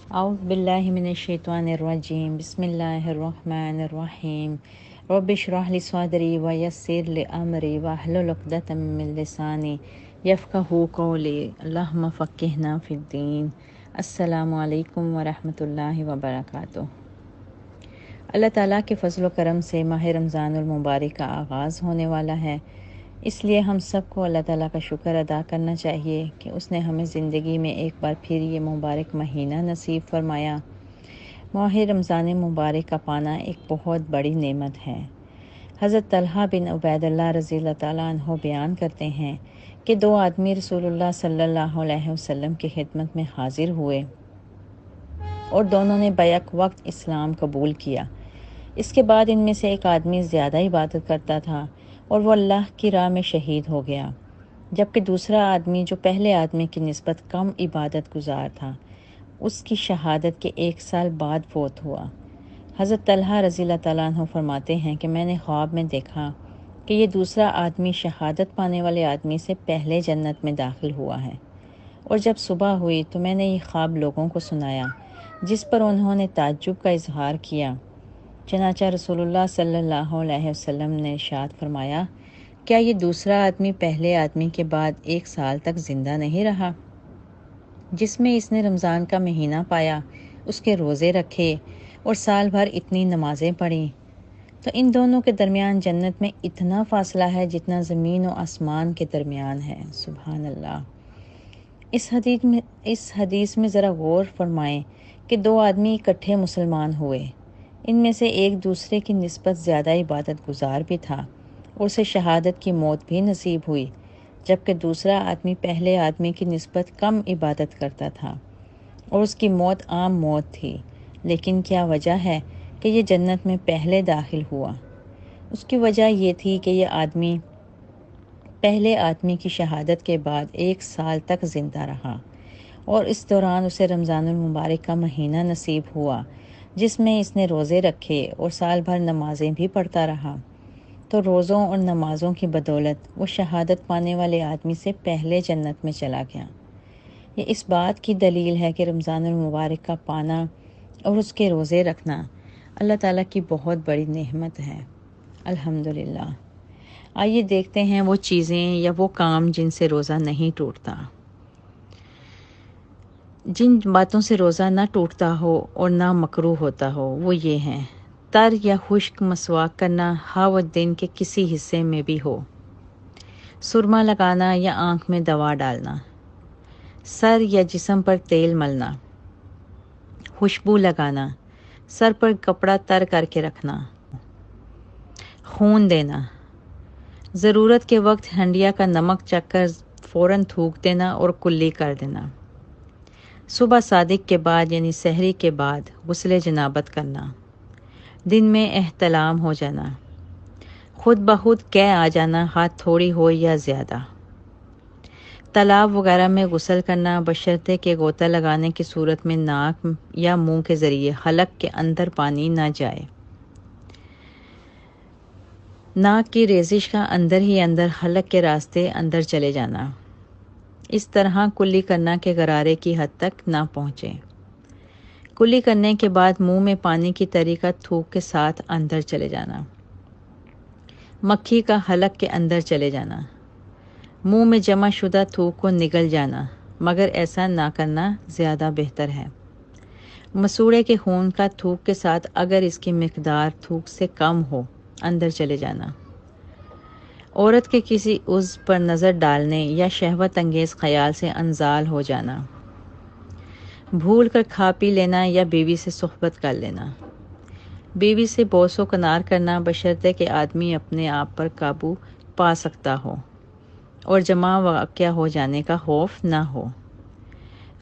اعوذ باللہ من الشیطان الرجیم بسم اللہ الرحمن الرحیم رب اشرح لی صدری ویسر لی امری واحلل عقدۃ من لسانی یفقہوا قولی اللہم فقہنا فی الدین۔ السلام علیکم ورحمۃ اللہ وبرکاتہ۔ اللہ تعالیٰ کے فضل و کرم سے ماہ رمضان المبارک کا آغاز ہونے والا ہے، اس لیے ہم سب کو اللہ تعالیٰ کا شکر ادا کرنا چاہیے کہ اس نے ہمیں زندگی میں ایک بار پھر یہ مبارک مہینہ نصیب فرمایا۔ ماہ رمضان مبارک کا پانا ایک بہت بڑی نعمت ہے۔ حضرت طلحہ بن عبید اللہ رضی اللہ تعالیٰ عنہ بیان کرتے ہیں کہ دو آدمی رسول اللہ صلی اللہ علیہ وسلم کی خدمت میں حاضر ہوئے اور دونوں نے بیک وقت اسلام قبول کیا۔ اس کے بعد ان میں سے ایک آدمی زیادہ عبادت کرتا تھا اور وہ اللہ کی راہ میں شہید ہو گیا، جبکہ دوسرا آدمی جو پہلے آدمی کی نسبت کم عبادت گزار تھا اس کی شہادت کے 1 سال بعد فوت ہوا۔ حضرت طلحہ رضی اللہ تعالیٰ عنہ فرماتے ہیں کہ میں نے خواب میں دیکھا کہ یہ دوسرا آدمی شہادت پانے والے آدمی سے پہلے جنت میں داخل ہوا ہے، اور جب صبح ہوئی تو میں نے یہ خواب لوگوں کو سنایا، جس پر انہوں نے تعجب کا اظہار کیا۔ چنانچہ رسول اللہ صلی اللہ علیہ وسلم نے ارشاد فرمایا، کیا یہ دوسرا آدمی پہلے آدمی کے بعد 1 سال تک زندہ نہیں رہا، جس میں اس نے رمضان کا مہینہ پایا، اس کے روزے رکھے اور سال بھر اتنی نمازیں پڑھیں؟ تو ان دونوں کے درمیان جنت میں اتنا فاصلہ ہے جتنا زمین و آسمان کے درمیان ہے۔ سبحان اللہ۔ اس حدیث میں ذرا غور فرمائیں کہ دو آدمی اکٹھے مسلمان ہوئے، ان میں سے ایک دوسرے کی نسبت زیادہ عبادت گزار بھی تھا اور اسے شہادت کی موت بھی نصیب ہوئی، جبکہ دوسرا آدمی پہلے آدمی کی نسبت کم عبادت کرتا تھا اور اس کی موت عام موت تھی۔ لیکن کیا وجہ ہے کہ یہ جنت میں پہلے داخل ہوا؟ اس کی وجہ یہ تھی کہ یہ آدمی پہلے آدمی کی شہادت کے بعد 1 سال تک زندہ رہا، اور اس دوران اسے رمضان المبارک کا مہینہ نصیب ہوا، جس میں اس نے روزے رکھے اور سال بھر نمازیں بھی پڑھتا رہا۔ تو روزوں اور نمازوں کی بدولت وہ شہادت پانے والے آدمی سے پہلے جنت میں چلا گیا۔ یہ اس بات کی دلیل ہے کہ رمضان المبارک کا پانا اور اس کے روزے رکھنا اللہ تعالیٰ کی بہت بڑی نعمت ہے۔ الحمدللہ۔ آئیے دیکھتے ہیں وہ چیزیں یا وہ کام جن سے روزہ نہیں ٹوٹتا۔ جن باتوں سے روزہ نہ ٹوٹتا ہو اور نہ مکروہ ہوتا ہو وہ یہ ہیں: تر یا خشک مسواک کرنا ہا و دن کے کسی حصے میں بھی ہو، سرما لگانا یا آنکھ میں دوا ڈالنا، سر یا جسم پر تیل ملنا، خوشبو لگانا، سر پر کپڑا تر کر کے رکھنا، خون دینا، ضرورت کے وقت ہنڈیا کا نمک چکھ کر فوراً تھوک دینا اور کلی کر دینا، صبح صادق کے بعد یعنی سحری کے بعد غسل جنابت کرنا، دن میں احتلام ہو جانا، خود بخود قے آ جانا ہاتھ تھوڑی ہو یا زیادہ، تالاب وغیرہ میں غسل کرنا بشرطے کہ غوطہ لگانے کی صورت میں ناک یا منہ کے ذریعے حلق کے اندر پانی نہ جائے، ناک کی ریزش کا اندر ہی اندر حلق کے راستے اندر چلے جانا، اس طرح کلی کرنا کہ غرارے کی حد تک نہ پہنچے۔ کلی کرنے کے بعد منہ میں پانی کی طریقہ تھوک کے ساتھ اندر چلے جانا، مکھی کا حلق کے اندر چلے جانا، منہ میں جمع شدہ تھوک کو نگل جانا، مگر ایسا نہ کرنا زیادہ بہتر ہے۔ مسوڑے کے خون کا تھوک کے ساتھ اگر اس کی مقدار تھوک سے کم ہو اندر چلے جانا، عورت کے کسی عضو پر نظر ڈالنے یا شہوت انگیز خیال سے انزال ہو جانا، بھول کر کھا پی لینا یا بیوی سے صحبت کر لینا، بیوی سے بوس و کنار کرنا بشرطے کہ آدمی اپنے آپ پر قابو پا سکتا ہو اور جمع واقع ہو جانے کا خوف نہ ہو،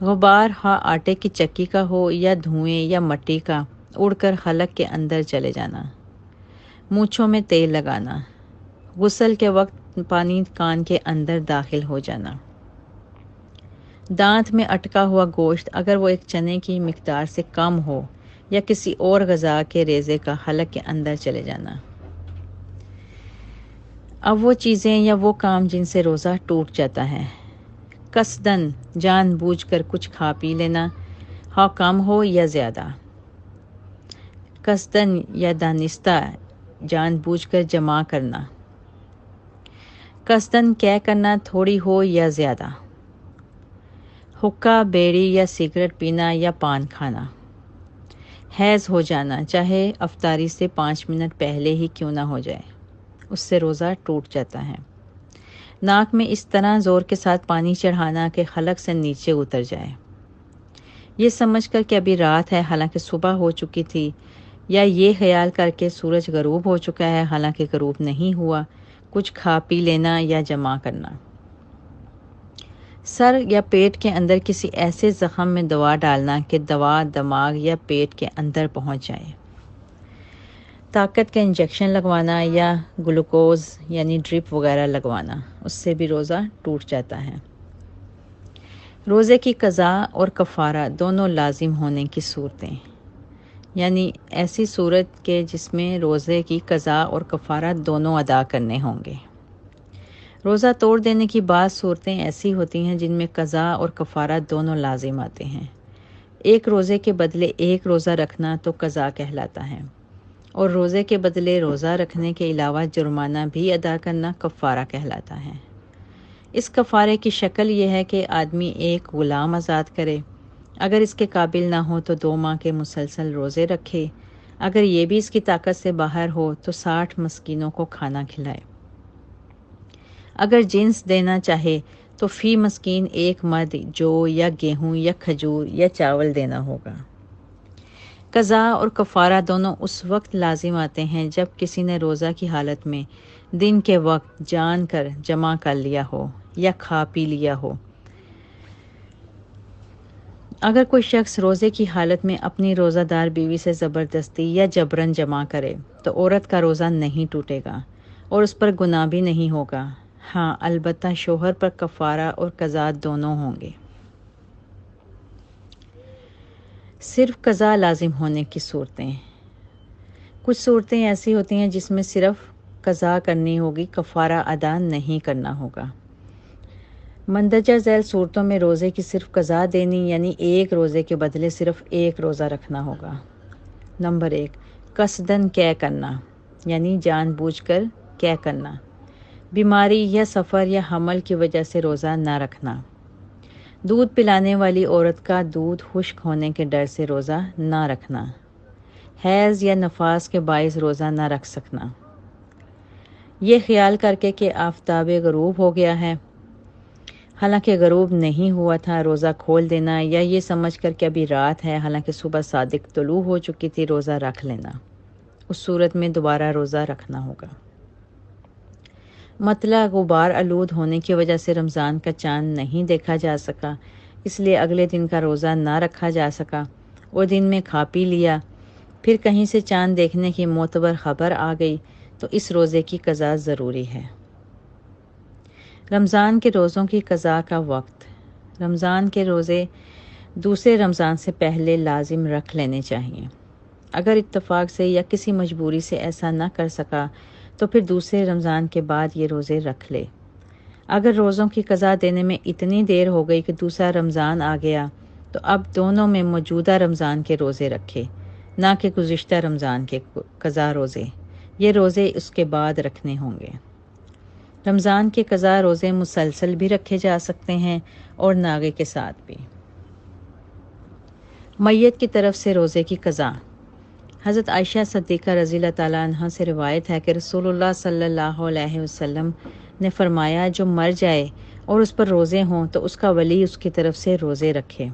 غبار ہاں آٹے کی چکی کا ہو یا دھوئیں یا مٹی کا اڑ کر حلق کے اندر چلے جانا، مونچھوں میں تیل لگانا، غسل کے وقت پانی کان کے اندر داخل ہو جانا، دانت میں اٹکا ہوا گوشت اگر وہ ایک چنے کی مقدار سے کم ہو یا کسی اور غذا کے ریزے کا حلق کے اندر چلے جانا۔ اب وہ چیزیں یا وہ کام جن سے روزہ ٹوٹ جاتا ہے: قصدن جان بوجھ کر کچھ کھا پی لینا، خواہ کم ہو یا زیادہ، قصدن یا دانستہ جان بوجھ کر جمع کرنا، قصدن کہہ کرنا تھوڑی ہو یا زیادہ، حقہ بیڑی یا سگریٹ پینا یا پان کھانا، حیض ہو جانا چاہے افطاری سے 5 منٹ پہلے ہی کیوں نہ ہو جائے، اس سے روزہ ٹوٹ جاتا ہے، ناک میں اس طرح زور کے ساتھ پانی چڑھانا کہ خلق سے نیچے اتر جائے، یہ سمجھ کر کہ ابھی رات ہے حالانکہ صبح ہو چکی تھی، یا یہ خیال کر کے سورج غروب ہو چکا ہے حالانکہ غروب نہیں ہوا، کچھ کھا پی لینا یا جمع کرنا، سر یا پیٹ کے اندر کسی ایسے زخم میں دوا ڈالنا کہ دوا دماغ یا پیٹ کے اندر پہنچ جائے، طاقت کا انجیکشن لگوانا یا گلوکوز یعنی ڈرپ وغیرہ لگوانا، اس سے بھی روزہ ٹوٹ جاتا ہے۔ روزے کی قضا اور کفارہ دونوں لازم ہونے کی صورتیں، یعنی ایسی صورت کہ جس میں روزے کی قضا اور کفارہ دونوں ادا کرنے ہوں گے۔ روزہ توڑ دینے کی بعض صورتیں ایسی ہوتی ہیں جن میں قضا اور کفارہ دونوں لازم آتے ہیں۔ ایک روزے کے بدلے ایک روزہ رکھنا تو قضا کہلاتا ہے، اور روزے کے بدلے روزہ رکھنے کے علاوہ جرمانہ بھی ادا کرنا کفارہ کہلاتا ہے۔ اس کفارے کی شکل یہ ہے کہ آدمی ایک غلام آزاد کرے، اگر اس کے قابل نہ ہو تو 2 ماہ کے مسلسل روزے رکھے، اگر یہ بھی اس کی طاقت سے باہر ہو تو 60 مسکینوں کو کھانا کھلائے، اگر جنس دینا چاہے تو فی مسکین 1 مد جو یا گیہوں یا کھجور یا چاول دینا ہوگا۔ قضا اور کفارہ دونوں اس وقت لازم آتے ہیں جب کسی نے روزہ کی حالت میں دن کے وقت جان کر جمع کر لیا ہو یا کھا پی لیا ہو۔ اگر کوئی شخص روزے کی حالت میں اپنی روزہ دار بیوی سے زبردستی یا جبراً جمع کرے تو عورت کا روزہ نہیں ٹوٹے گا اور اس پر گناہ بھی نہیں ہوگا، ہاں البتہ شوہر پر کفارہ اور قضا دونوں ہوں گے۔ صرف قضا لازم ہونے کی صورتیں، کچھ صورتیں ایسی ہوتی ہیں جس میں صرف قضا کرنی ہوگی، کفارہ ادا نہیں کرنا ہوگا۔ مندرجہ ذیل صورتوں میں روزے کی صرف قضا دینی یعنی ایک روزے کے بدلے صرف ایک روزہ رکھنا ہوگا۔ نمبر 1، قصدن کہہ کرنا یعنی جان بوجھ کر کہہ کرنا، بیماری یا سفر یا حمل کی وجہ سے روزہ نہ رکھنا، دودھ پلانے والی عورت کا دودھ خشک ہونے کے ڈر سے روزہ نہ رکھنا، حیض یا نفاس کے باعث روزہ نہ رکھ سکنا، یہ خیال کر کے کہ آفتاب غروب ہو گیا ہے حالانکہ غروب نہیں ہوا تھا روزہ کھول دینا، یا یہ سمجھ کر کہ ابھی رات ہے حالانکہ صبح صادق طلوع ہو چکی تھی روزہ رکھ لینا، اس صورت میں دوبارہ روزہ رکھنا ہوگا۔ مطلع غبار آلود ہونے کی وجہ سے رمضان کا چاند نہیں دیکھا جا سکا، اس لیے اگلے دن کا روزہ نہ رکھا جا سکا اور دن میں کھا پی لیا، پھر کہیں سے چاند دیکھنے کی معتبر خبر آ گئی تو اس روزے کی قضا ضروری ہے۔ رمضان کے روزوں کی قضا کا وقت، رمضان کے روزے دوسرے رمضان سے پہلے لازم رکھ لینے چاہیے، اگر اتفاق سے یا کسی مجبوری سے ایسا نہ کر سکا تو پھر دوسرے رمضان کے بعد یہ روزے رکھ لے۔ اگر روزوں کی قضا دینے میں اتنی دیر ہو گئی کہ دوسرا رمضان آ گیا تو اب دونوں میں موجودہ رمضان کے روزے رکھے، نہ کہ گزشتہ رمضان کے قضا روزے، یہ روزے اس کے بعد رکھنے ہوں گے۔ رمضان کے قضا روزے مسلسل بھی رکھے جا سکتے ہیں اور ناغے کے ساتھ بھی۔ میت کی طرف سے روزے کی قضا، حضرت عائشہ صدیقہ رضی اللہ تعالیٰ عنہ سے روایت ہے کہ رسول اللہ صلی اللہ علیہ وسلم نے فرمایا جو مر جائے اور اس پر روزے ہوں تو اس کا ولی اس کی طرف سے روزے رکھے۔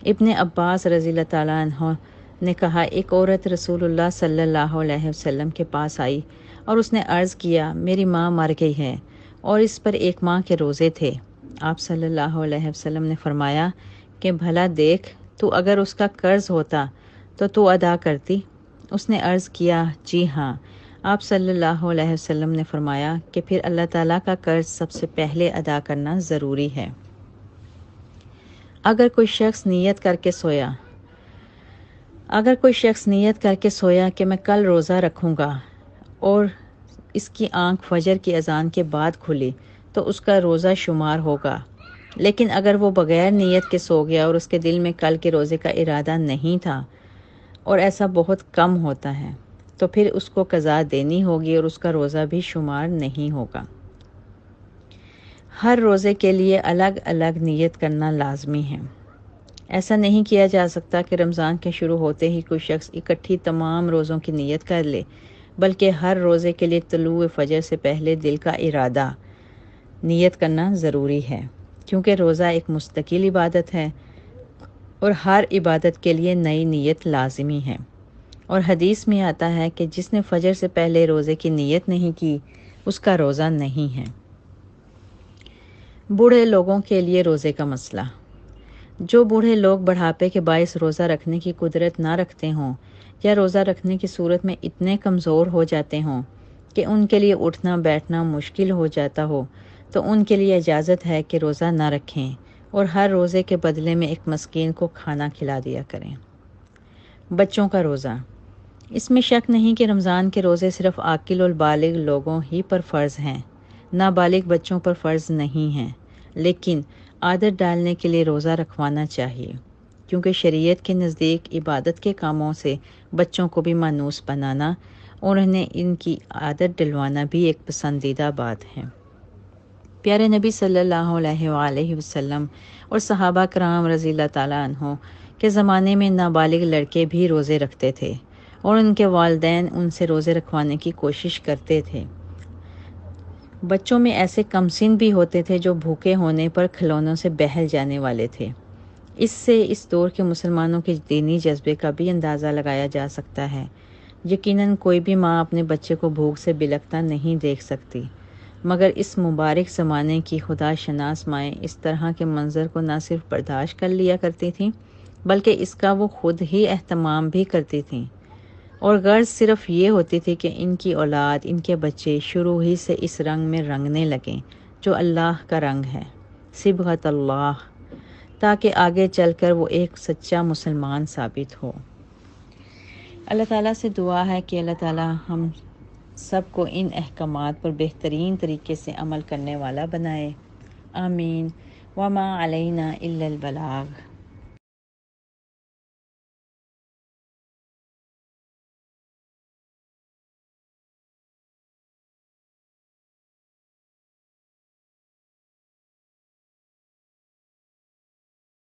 ابن عباس رضی اللہ تعالیٰ عنہ نے کہا ایک عورت رسول اللہ صلی اللہ علیہ وسلم کے پاس آئی اور اس نے عرض کیا میری ماں مر گئی ہے اور اس پر 1 ماہ کے روزے تھے۔ آپ صلی اللہ علیہ وسلم نے فرمایا کہ بھلا دیکھ تو اگر اس کا قرض ہوتا تو ادا کرتی؟ اس نے عرض کیا جی ہاں۔ آپ صلی اللہ علیہ وسلم نے فرمایا کہ پھر اللہ تعالیٰ کا قرض سب سے پہلے ادا کرنا ضروری ہے۔ اگر کوئی شخص نیت کر کے سویا کہ میں کل روزہ رکھوں گا اور اس کی آنکھ فجر کی اذان کے بعد کھلی تو اس کا روزہ شمار ہوگا لیکن اگر وہ بغیر نیت کے سو گیا اور اس کے دل میں کل کے روزے کا ارادہ نہیں تھا، اور ایسا بہت کم ہوتا ہے، تو پھر اس کو قضا دینی ہوگی اور اس کا روزہ بھی شمار نہیں ہوگا۔ ہر روزے کے لیے الگ الگ نیت کرنا لازمی ہے۔ ایسا نہیں کیا جا سکتا کہ رمضان کے شروع ہوتے ہی کوئی شخص اکٹھی تمام روزوں کی نیت کر لے، بلکہ ہر روزے کے لیے طلوع فجر سے پہلے دل کا ارادہ نیت کرنا ضروری ہے، کیونکہ روزہ ایک مستقل عبادت ہے اور ہر عبادت کے لیے نئی نیت لازمی ہے۔ اور حدیث میں آتا ہے کہ جس نے فجر سے پہلے روزے کی نیت نہیں کی، اس کا روزہ نہیں ہے۔ بوڑھے لوگوں کے لیے روزے کا مسئلہ۔ جو بوڑھے لوگ بڑھاپے کے باعث روزہ رکھنے کی قدرت نہ رکھتے ہوں یا روزہ رکھنے کی صورت میں اتنے کمزور ہو جاتے ہوں کہ ان کے لیے اٹھنا بیٹھنا مشکل ہو جاتا ہو، تو ان کے لیے اجازت ہے کہ روزہ نہ رکھیں اور ہر روزے کے بدلے میں ایک مسکین کو کھانا کھلا دیا کریں۔ بچوں کا روزہ۔ اس میں شک نہیں کہ رمضان کے روزے صرف عاقل اور بالغ لوگوں ہی پر فرض ہیں، نابالغ بچوں پر فرض نہیں ہیں، لیکن عادت ڈالنے کے لیے روزہ رکھوانا چاہیے، کیونکہ شریعت کے نزدیک عبادت کے کاموں سے بچوں کو بھی مانوس بنانا اور انہیں ان کی عادت ڈلوانا بھی ایک پسندیدہ بات ہے۔ پیارے نبی صلی اللہ علیہ وآلہ وسلم اور صحابہ کرام رضی اللہ تعالیٰ عنہ کے زمانے میں نابالغ لڑکے بھی روزے رکھتے تھے اور ان کے والدین ان سے روزے رکھوانے کی کوشش کرتے تھے۔ بچوں میں ایسے کم سن بھی ہوتے تھے جو بھوکے ہونے پر کھلونوں سے بہل جانے والے تھے۔ اس سے اس دور کے مسلمانوں کے دینی جذبے کا بھی اندازہ لگایا جا سکتا ہے۔ یقیناً کوئی بھی ماں اپنے بچے کو بھوک سے بلکتا نہیں دیکھ سکتی، مگر اس مبارک زمانے کی خدا شناس مائیں اس طرح کے منظر کو نہ صرف برداشت کر لیا کرتی تھیں، بلکہ اس کا وہ خود ہی اہتمام بھی کرتی تھیں، اور غرض صرف یہ ہوتی تھی کہ ان کی اولاد، ان کے بچے شروع ہی سے اس رنگ میں رنگنے لگیں جو اللہ کا رنگ ہے، صبغۃ اللہ، تاکہ آگے چل کر وہ ایک سچا مسلمان ثابت ہو۔ اللہ تعالیٰ سے دعا ہے کہ اللہ تعالیٰ ہم سب کو ان احکامات پر بہترین طریقے سے عمل کرنے والا بنائے، آمین۔ وما علینا الا البلاغ۔